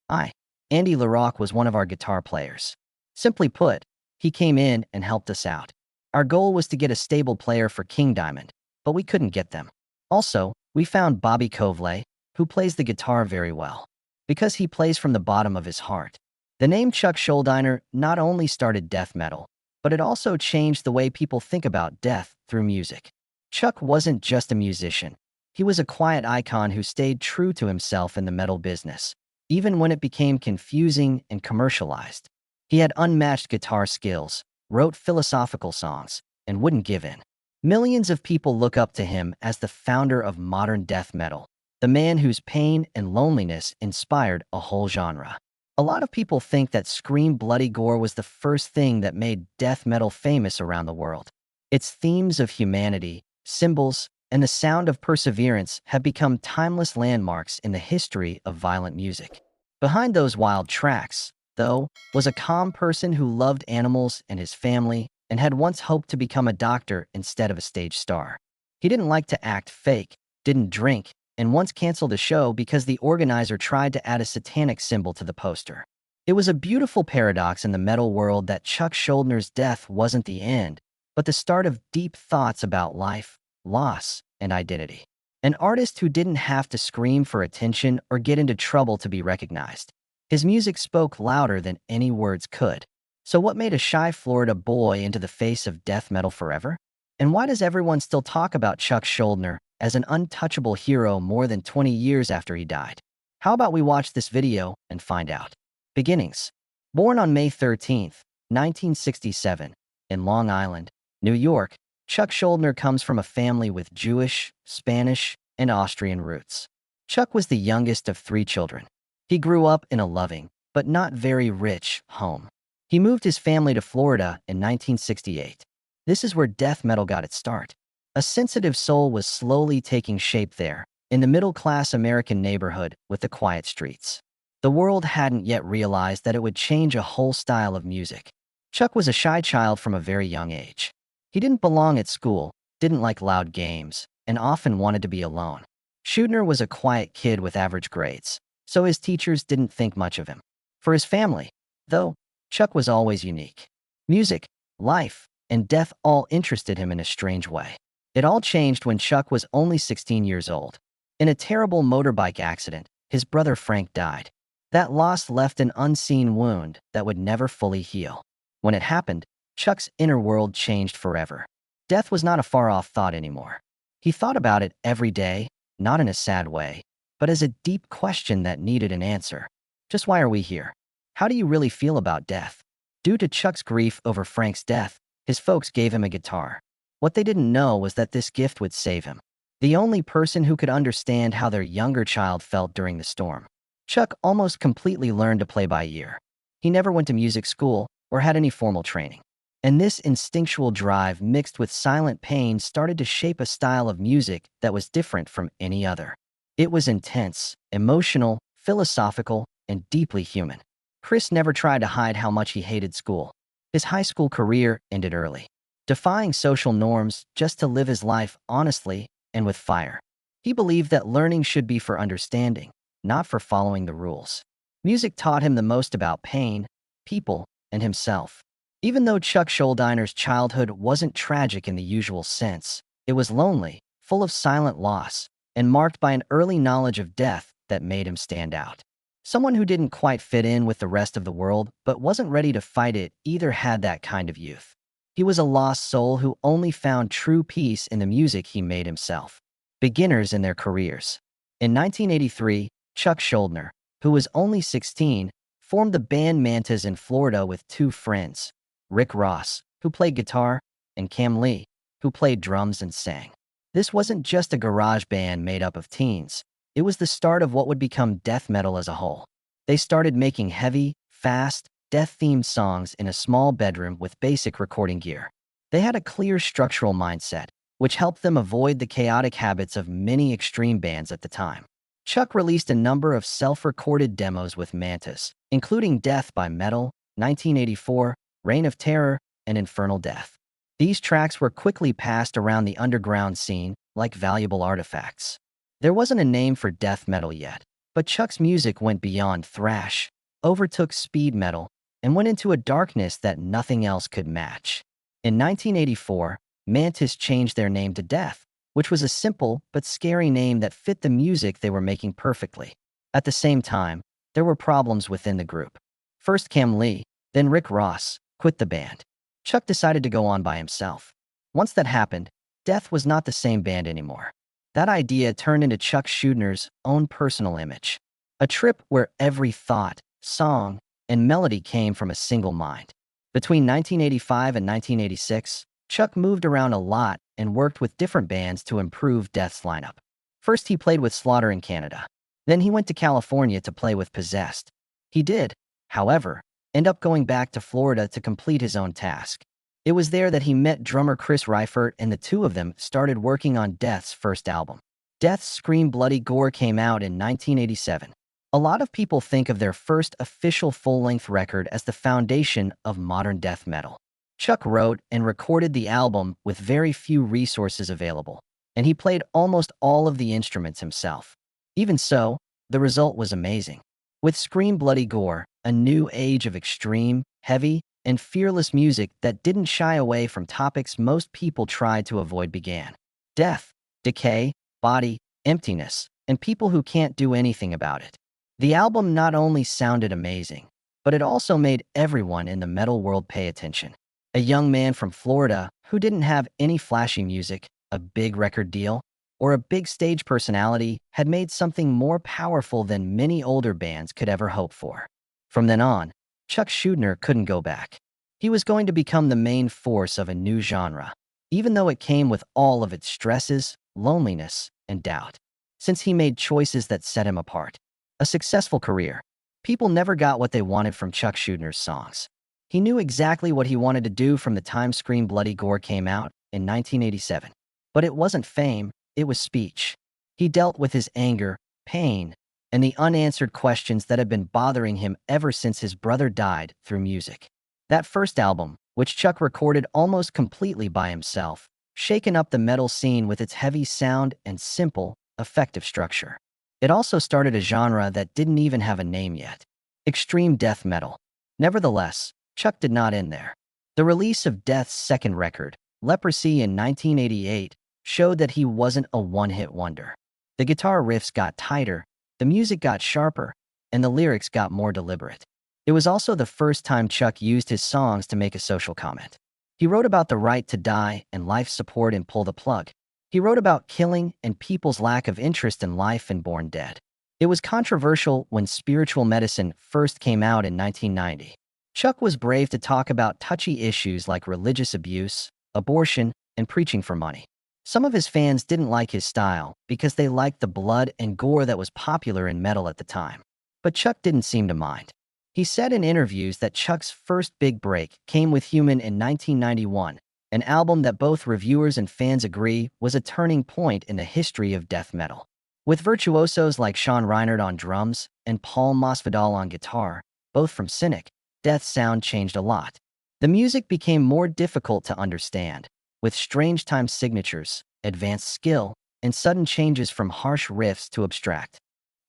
Hi, Andy LaRocque was one of our guitar players. Simply put, he came in and helped us out. Our goal was to get a stable player for King Diamond, but we couldn't get them. Also, we found Bobby Kovley, who plays the guitar very well, because he plays from the bottom of his heart. The name Chuck Schuldiner not only started death metal, but it also changed the way people think about death through music. Chuck wasn't just a musician. He was a quiet icon who stayed true to himself in the metal business, even when it became confusing and commercialized. He had unmatched guitar skills, wrote philosophical songs, and wouldn't give in. Millions of people look up to him as the founder of modern death metal, the man whose pain and loneliness inspired a whole genre. A lot of people think that Scream Bloody Gore was the first thing that made death metal famous around the world. Its themes of humanity, symbols, and the sound of perseverance have become timeless landmarks in the history of violent music. Behind those wild tracks, though, was a calm person who loved animals and his family and had once hoped to become a doctor instead of a stage star. He didn't like to act fake, didn't drink, and once canceled a show because the organizer tried to add a satanic symbol to the poster. It was a beautiful paradox in the metal world that Chuck Schuldiner's death wasn't the end, but the start of deep thoughts about life, loss, and identity. An artist who didn't have to scream for attention or get into trouble to be recognized. His music spoke louder than any words could. So what made a shy Florida boy into the face of death metal forever? And why does everyone still talk about Chuck Schuldiner as an untouchable hero more than 20 years after he died? How about we watch this video and find out? Beginnings. Born on May 13, 1967, in Long Island, New York, Chuck Schuldiner comes from a family with Jewish, Spanish, and Austrian roots. Chuck was the youngest of 3 children. He grew up in a loving, but not very rich, home. He moved his family to Florida in 1968. This is where death metal got its start. A sensitive soul was slowly taking shape there, in the middle-class American neighborhood with the quiet streets. The world hadn't yet realized that it would change a whole style of music. Chuck was a shy child from a very young age. He didn't belong at school, didn't like loud games, and often wanted to be alone. Schuldiner was a quiet kid with average grades, so his teachers didn't think much of him. For his family, though, Chuck was always unique. Music, life, and death all interested him in a strange way. It all changed when Chuck was only 16 years old. In a terrible motorbike accident, his brother Frank died. That loss left an unseen wound that would never fully heal. When it happened, Chuck's inner world changed forever. Death was not a far-off thought anymore. He thought about it every day, not in a sad way, but as a deep question that needed an answer. Just why are we here? How do you really feel about death? Due to Chuck's grief over Frank's death, his folks gave him a guitar. What they didn't know was that this gift would save him. The only person who could understand how their younger child felt during the storm. Chuck almost completely learned to play by ear. He never went to music school or had any formal training. And this instinctual drive mixed with silent pain started to shape a style of music that was different from any other. It was intense, emotional, philosophical, and deeply human. Chris never tried to hide how much he hated school. His high school career ended early, defying social norms just to live his life honestly and with fire. He believed that learning should be for understanding, not for following the rules. Music taught him the most about pain, people, and himself. Even though Chuck Schuldiner's childhood wasn't tragic in the usual sense, it was lonely, full of silent loss, and marked by an early knowledge of death that made him stand out. Someone who didn't quite fit in with the rest of the world but wasn't ready to fight it either had that kind of youth. He was a lost soul who only found true peace in the music he made himself. Beginners in their careers. In 1983, Chuck Schuldiner, who was only 16, formed the band Mantas in Florida with 2 friends, Rick Ross, who played guitar, and Cam Lee, who played drums and sang. This wasn't just a garage band made up of teens. It was the start of what would become death metal as a whole. They started making heavy, fast, death-themed songs in a small bedroom with basic recording gear. They had a clear structural mindset, which helped them avoid the chaotic habits of many extreme bands at the time. Chuck released a number of self-recorded demos with Mantas, including Death by Metal, 1984, Reign of Terror, and Infernal Death. These tracks were quickly passed around the underground scene like valuable artifacts. There wasn't a name for death metal yet. But Chuck's music went beyond thrash, overtook speed metal, and went into a darkness that nothing else could match. In 1984, Mantis changed their name to Death, which was a simple but scary name that fit the music they were making perfectly. At the same time, there were problems within the group. First Cam Lee, then Rick Ross, quit the band. Chuck decided to go on by himself. Once that happened, Death was not the same band anymore. That idea turned into Chuck Schuldiner's own personal image. A trip where every thought, song, and melody came from a single mind. Between 1985 and 1986, Chuck moved around a lot and worked with different bands to improve Death's lineup. First, he played with Slaughter in Canada. Then he went to California to play with Possessed. He did, however, end up going back to Florida to complete his own task. It was there that he met drummer Chris Reifert, and the two of them started working on Death's first album. Death's Scream Bloody Gore came out in 1987. A lot of people think of their first official full-length record as the foundation of modern death metal. Chuck wrote and recorded the album with very few resources available, and he played almost all of the instruments himself. Even so, the result was amazing. With Scream Bloody Gore, a new age of extreme, heavy, and fearless music that didn't shy away from topics most people tried to avoid began. Death, decay, body, emptiness, and people who can't do anything about it. The album not only sounded amazing, but it also made everyone in the metal world pay attention. A young man from Florida who didn't have any flashy music, a big record deal, or a big stage personality had made something more powerful than many older bands could ever hope for. From then on, Chuck Schuldiner couldn't go back. He was going to become the main force of a new genre, even though it came with all of its stresses, loneliness, and doubt. Since he made choices that set him apart. A successful career. People never got what they wanted from Chuck Schuldiner's songs. He knew exactly what he wanted to do from the time Scream Bloody Gore came out in 1987. But it wasn't fame, it was speech. He dealt with his anger, pain, and the unanswered questions that had been bothering him ever since his brother died through music. That first album, which Chuck recorded almost completely by himself, shaken up the metal scene with its heavy sound and simple, effective structure. It also started a genre that didn't even have a name yet. Extreme death metal. Nevertheless, Chuck did not end there. The release of Death's second record, Leprosy in 1988, showed that he wasn't a one-hit wonder. The guitar riffs got tighter, the music got sharper, and the lyrics got more deliberate. It was also the first time Chuck used his songs to make a social comment. He wrote about the right to die and life support and pull the plug. He wrote about killing and people's lack of interest in life and born dead. It was controversial when Spiritual Medicine first came out in 1990. Chuck was brave to talk about touchy issues like religious abuse, abortion, and preaching for money. Some of his fans didn't like his style because they liked the blood and gore that was popular in metal at the time. But Chuck didn't seem to mind. He said in interviews that Chuck's first big break came with Human in 1991, an album that both reviewers and fans agree was a turning point in the history of death metal. With virtuosos like Sean Reinert on drums and Paul Masvidal on guitar, both from Cynic, Death's sound changed a lot. The music became more difficult to understand, with strange time signatures, advanced skill, and sudden changes from harsh riffs to abstract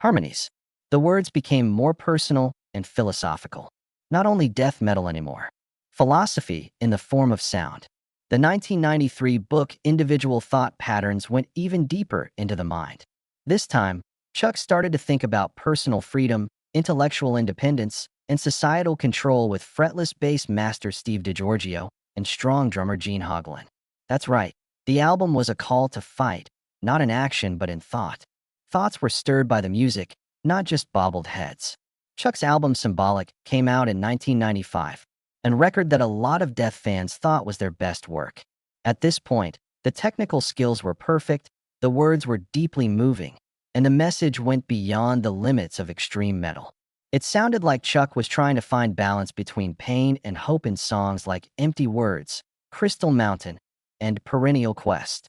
harmonies. The words became more personal and philosophical. Not only death metal anymore. Philosophy in the form of sound. The 1993 book Individual Thought Patterns went even deeper into the mind. This time, Chuck started to think about personal freedom, intellectual independence, and societal control with fretless bass master Steve DiGiorgio and strong drummer Gene Hoglan. That's right, the album was a call to fight, not in action but in thought. Thoughts were stirred by the music, not just bobbled heads. Chuck's album Symbolic came out in 1995, a record that a lot of death fans thought was their best work. At this point, the technical skills were perfect, the words were deeply moving, and the message went beyond the limits of extreme metal. It sounded like Chuck was trying to find balance between pain and hope in songs like Empty Words, Crystal Mountain, and Perennial Quest.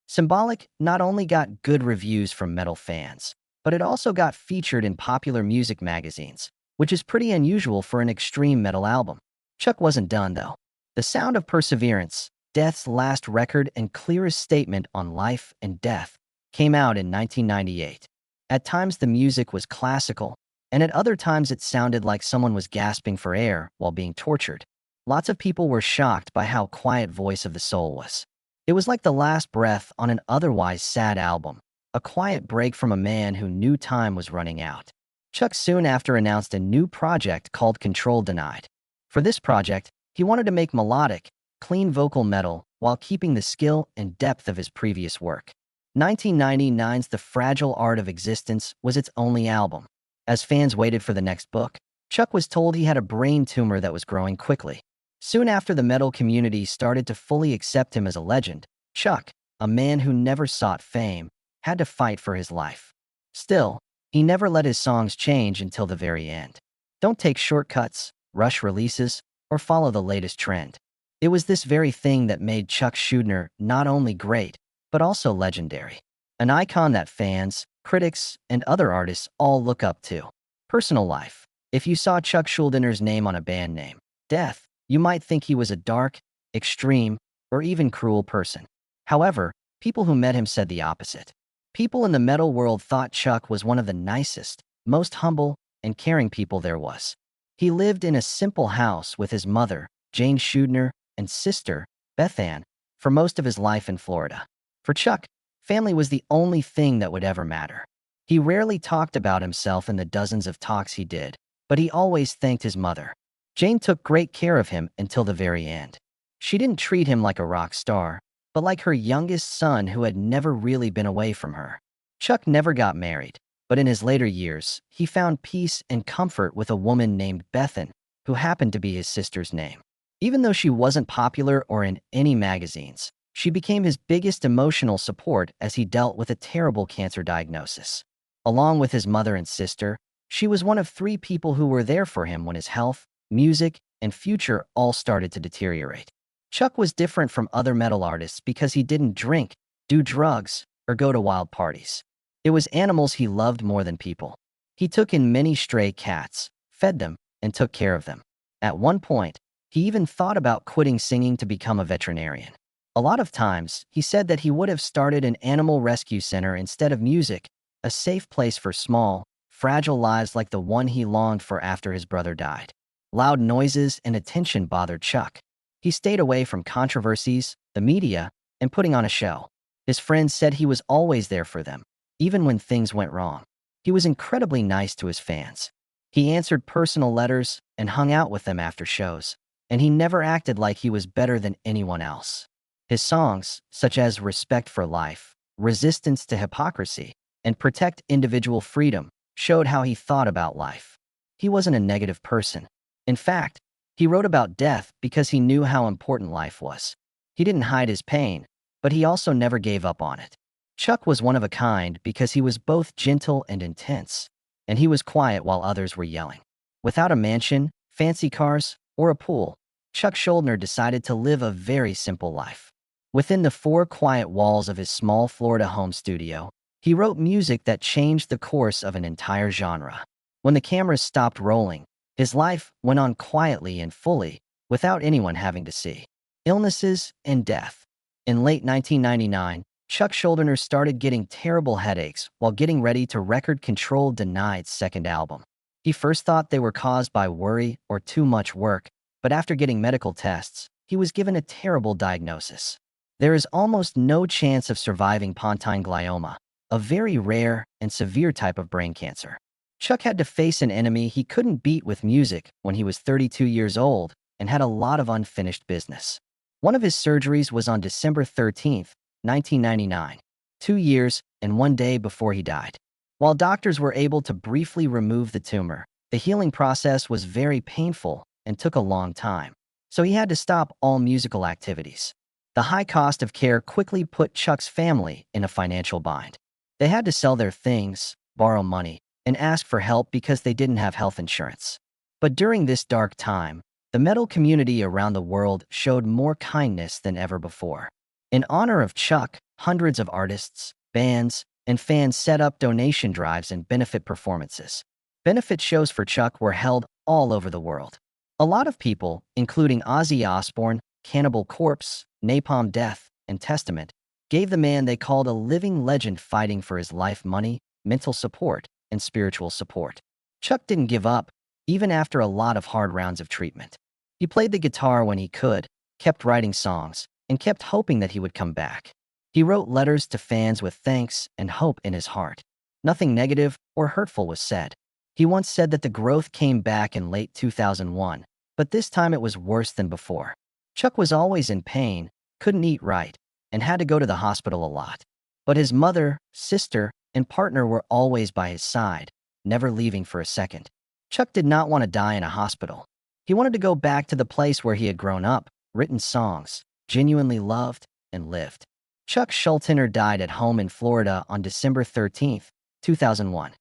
Symbolic not only got good reviews from metal fans, but it also got featured in popular music magazines, which is pretty unusual for an extreme metal album. Chuck wasn't done, though. The Sound of Perseverance, Death's last record and clearest statement on life and death, came out in 1998. At times the music was classical, and at other times it sounded like someone was gasping for air while being tortured. Lots of people were shocked by how quiet Voice of the Soul was. It was like the last breath on an otherwise sad album, a quiet break from a man who knew time was running out. Chuck soon after announced a new project called Control Denied. For this project, he wanted to make melodic, clean vocal metal while keeping the skill and depth of his previous work. 1999's The Fragile Art of Existence was its only album. As fans waited for the next book, Chuck was told he had a brain tumor that was growing quickly. Soon after the metal community started to fully accept him as a legend, Chuck, a man who never sought fame, had to fight for his life. Still, he never let his songs change until the very end. Don't take shortcuts, rush releases, or follow the latest trend. It was this very thing that made Chuck Schuldiner not only great, but also legendary. An icon that fans, critics, and other artists all look up to. Personal life. If you saw Chuck Schuldiner's name on a band name, Death, you might think he was a dark, extreme, or even cruel person. However, people who met him said the opposite. People in the metal world thought Chuck was one of the nicest, most humble, and caring people there was. He lived in a simple house with his mother, Jane Schuldiner, and sister, Beth Ann, for most of his life in Florida. For Chuck, family was the only thing that would ever matter. He rarely talked about himself in the dozens of talks he did, but he always thanked his mother. Jane took great care of him until the very end. She didn't treat him like a rock star, but like her youngest son who had never really been away from her. Chuck never got married, but in his later years, he found peace and comfort with a woman named Bethan, who happened to be his sister's name. Even though she wasn't popular or in any magazines, she became his biggest emotional support as he dealt with a terrible cancer diagnosis. Along with his mother and sister, she was one of 3 people who were there for him when his health, music, and future all started to deteriorate. Chuck was different from other metal artists because he didn't drink, do drugs, or go to wild parties. It was animals he loved more than people. He took in many stray cats, fed them, and took care of them. At one point, he even thought about quitting singing to become a veterinarian. A lot of times, he said that he would have started an animal rescue center instead of music, a safe place for small, fragile lives like the one he longed for after his brother died. Loud noises and attention bothered Chuck. He stayed away from controversies, the media, and putting on a show. His friends said he was always there for them, even when things went wrong. He was incredibly nice to his fans. He answered personal letters and hung out with them after shows, and he never acted like he was better than anyone else. His songs, such as Respect for Life, Resistance to Hypocrisy, and Protect Individual Freedom, showed how he thought about life. He wasn't a negative person. In fact, he wrote about death because he knew how important life was. He didn't hide his pain, but he also never gave up on it. Chuck was one of a kind because he was both gentle and intense, and he was quiet while others were yelling. Without a mansion, fancy cars, or a pool, Chuck Schuldiner decided to live a very simple life. Within the 4 quiet walls of his small Florida home studio, he wrote music that changed the course of an entire genre. When the cameras stopped rolling, his life went on quietly and fully, without anyone having to see. Illnesses and death. In late 1999, Chuck Schuldiner started getting terrible headaches while getting ready to record Control Denied's second album. He first thought they were caused by worry or too much work, but after getting medical tests, he was given a terrible diagnosis. There is almost no chance of surviving pontine glioma, a very rare and severe type of brain cancer. Chuck had to face an enemy he couldn't beat with music when he was 32 years old and had a lot of unfinished business. One of his surgeries was on December 13, 1999, 2 years and 1 day before he died. While doctors were able to briefly remove the tumor, the healing process was very painful and took a long time, so he had to stop all musical activities. The high cost of care quickly put Chuck's family in a financial bind. They had to sell their things, borrow money, and ask for help because they didn't have health insurance. But during this dark time, the metal community around the world showed more kindness than ever before. In honor of Chuck, hundreds of artists, bands, and fans set up donation drives and benefit performances. Benefit shows for Chuck were held all over the world. A lot of people, including Ozzy Osbourne, Cannibal Corpse, Napalm Death, and Testament, gave the man they called a living legend fighting for his life money, mental support, and spiritual support. Chuck didn't give up, even after a lot of hard rounds of treatment. He played the guitar when he could, kept writing songs, and kept hoping that he would come back. He wrote letters to fans with thanks and hope in his heart. Nothing negative or hurtful was said. He once said that the growth came back in late 2001, but this time it was worse than before. Chuck was always in pain, couldn't eat right, and had to go to the hospital a lot. But his mother, sister, and partner were always by his side, never leaving for a second. Chuck did not want to die in a hospital. He wanted to go back to the place where he had grown up, written songs, genuinely loved, and lived. Chuck Schuldiner died at home in Florida on December 13, 2001,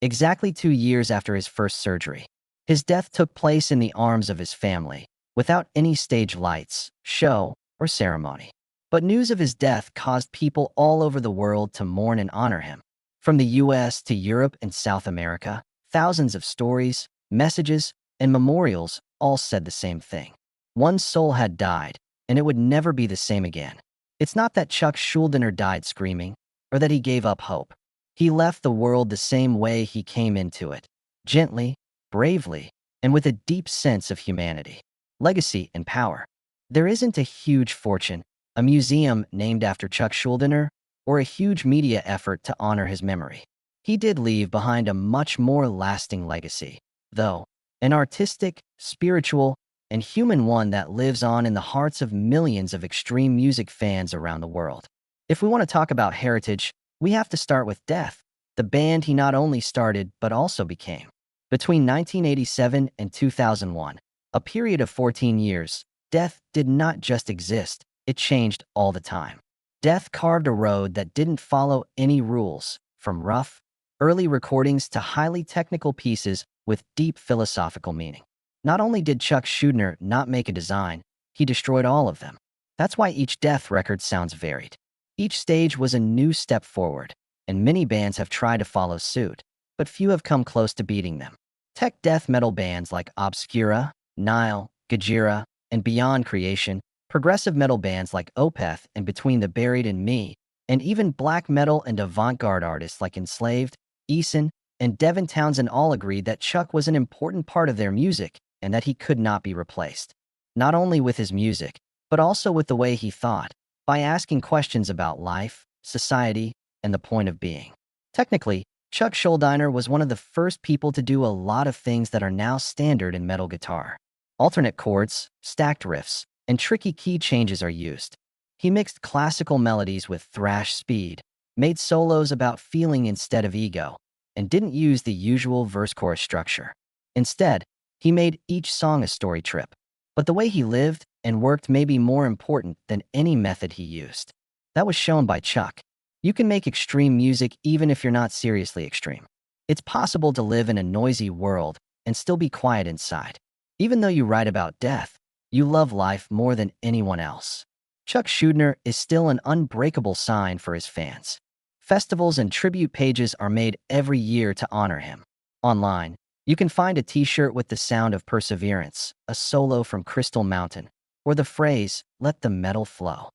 exactly 2 years after his first surgery. His death took place in the arms of his family, without any stage lights, show, or ceremony. But news of his death caused people all over the world to mourn and honor him. From the US to Europe and South America, thousands of stories, messages, and memorials all said the same thing. One soul had died, and it would never be the same again. It's not that Chuck Schuldiner died screaming, or that he gave up hope. He left the world the same way he came into it, gently, bravely, and with a deep sense of humanity, legacy, and power. There isn't a huge fortune, a museum named after Chuck Schuldiner, or a huge media effort to honor his memory. He did leave behind a much more lasting legacy, though, an artistic, spiritual, and human one that lives on in the hearts of millions of extreme music fans around the world. If we want to talk about heritage, we have to start with Death, the band he not only started but also became. Between 1987 and 2001, a period of 14 years, Death did not just exist, it changed all the time. Death carved a road that didn't follow any rules, from rough, early recordings to highly technical pieces with deep philosophical meaning. Not only did Chuck Schuldiner not make a design, he destroyed all of them. That's why each Death record sounds varied. Each stage was a new step forward, and many bands have tried to follow suit, but few have come close to beating them. Tech death metal bands like Obscura, Nile, Gojira, and Beyond Creation, progressive metal bands like Opeth and Between the Buried and Me, and even black metal and avant-garde artists like Enslaved, Eason, and Devin Townsend all agreed that Chuck was an important part of their music and that he could not be replaced. Not only with his music, but also with the way he thought, by asking questions about life, society, and the point of being. Technically, Chuck Schuldiner was one of the first people to do a lot of things that are now standard in metal guitar. Alternate chords, stacked riffs, and tricky key changes are used. He mixed classical melodies with thrash speed, made solos about feeling instead of ego, and didn't use the usual verse-chorus structure. Instead, he made each song a story trip. But the way he lived and worked may be more important than any method he used. That was shown by Chuck. You can make extreme music even if you're not seriously extreme. It's possible to live in a noisy world and still be quiet inside. Even though you write about death, you love life more than anyone else. Chuck Schuldiner is still an unbreakable sign for his fans. Festivals and tribute pages are made every year to honor him. Online, you can find a t-shirt with the sound of perseverance, a solo from Crystal Mountain, or the phrase, "Let the metal flow."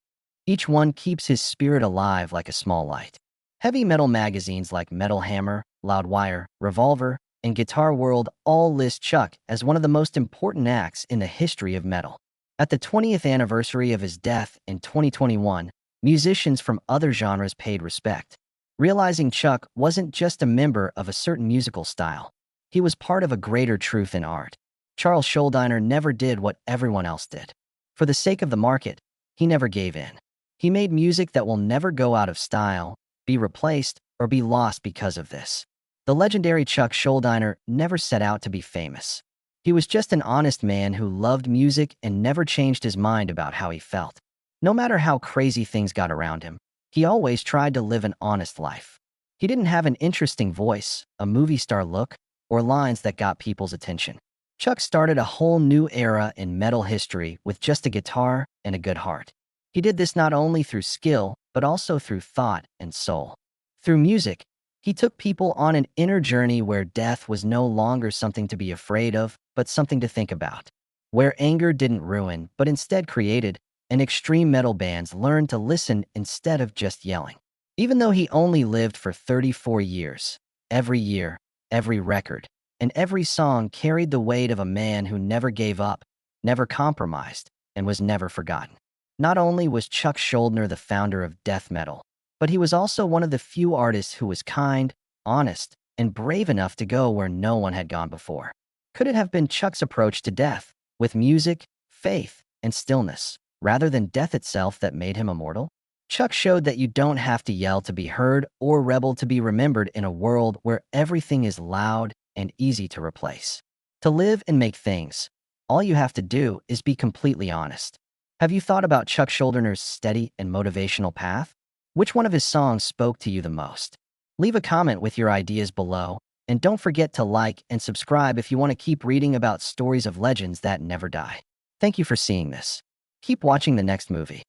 Each one keeps his spirit alive like a small light. Heavy metal magazines like Metal Hammer, Loudwire, Revolver, and Guitar World all list Chuck as one of the most important acts in the history of metal. At the 20th anniversary of his death in 2021, musicians from other genres paid respect, realizing Chuck wasn't just a member of a certain musical style. He was part of a greater truth in art. Charles Schuldiner never did what everyone else did. For the sake of the market, he never gave in. He made music that will never go out of style, be replaced, or be lost because of this. The legendary Chuck Schuldiner never set out to be famous. He was just an honest man who loved music and never changed his mind about how he felt. No matter how crazy things got around him, he always tried to live an honest life. He didn't have an interesting voice, a movie star look, or lines that got people's attention. Chuck started a whole new era in metal history with just a guitar and a good heart. He did this not only through skill, but also through thought and soul. Through music, he took people on an inner journey where death was no longer something to be afraid of, but something to think about. Where anger didn't ruin, but instead created, and extreme metal bands learned to listen instead of just yelling. Even though he only lived for 34 year, every record, and every song carried the weight of a man who never gave up, never compromised, and was never forgotten. Not only was Chuck Schuldiner the founder of death metal, but he was also one of the few artists who was kind, honest, and brave enough to go where no one had gone before. Could it have been Chuck's approach to death, with music, faith, and stillness, rather than death itself that made him immortal? Chuck showed that you don't have to yell to be heard or rebel to be remembered in a world where everything is loud and easy to replace. To live and make things, all you have to do is be completely honest. Have you thought about Chuck Schuldiner's steady and motivational path? Which one of his songs spoke to you the most? Leave a comment with your ideas below, and don't forget to like and subscribe if you want to keep reading about stories of legends that never die. Thank you for seeing this. Keep watching the next movie.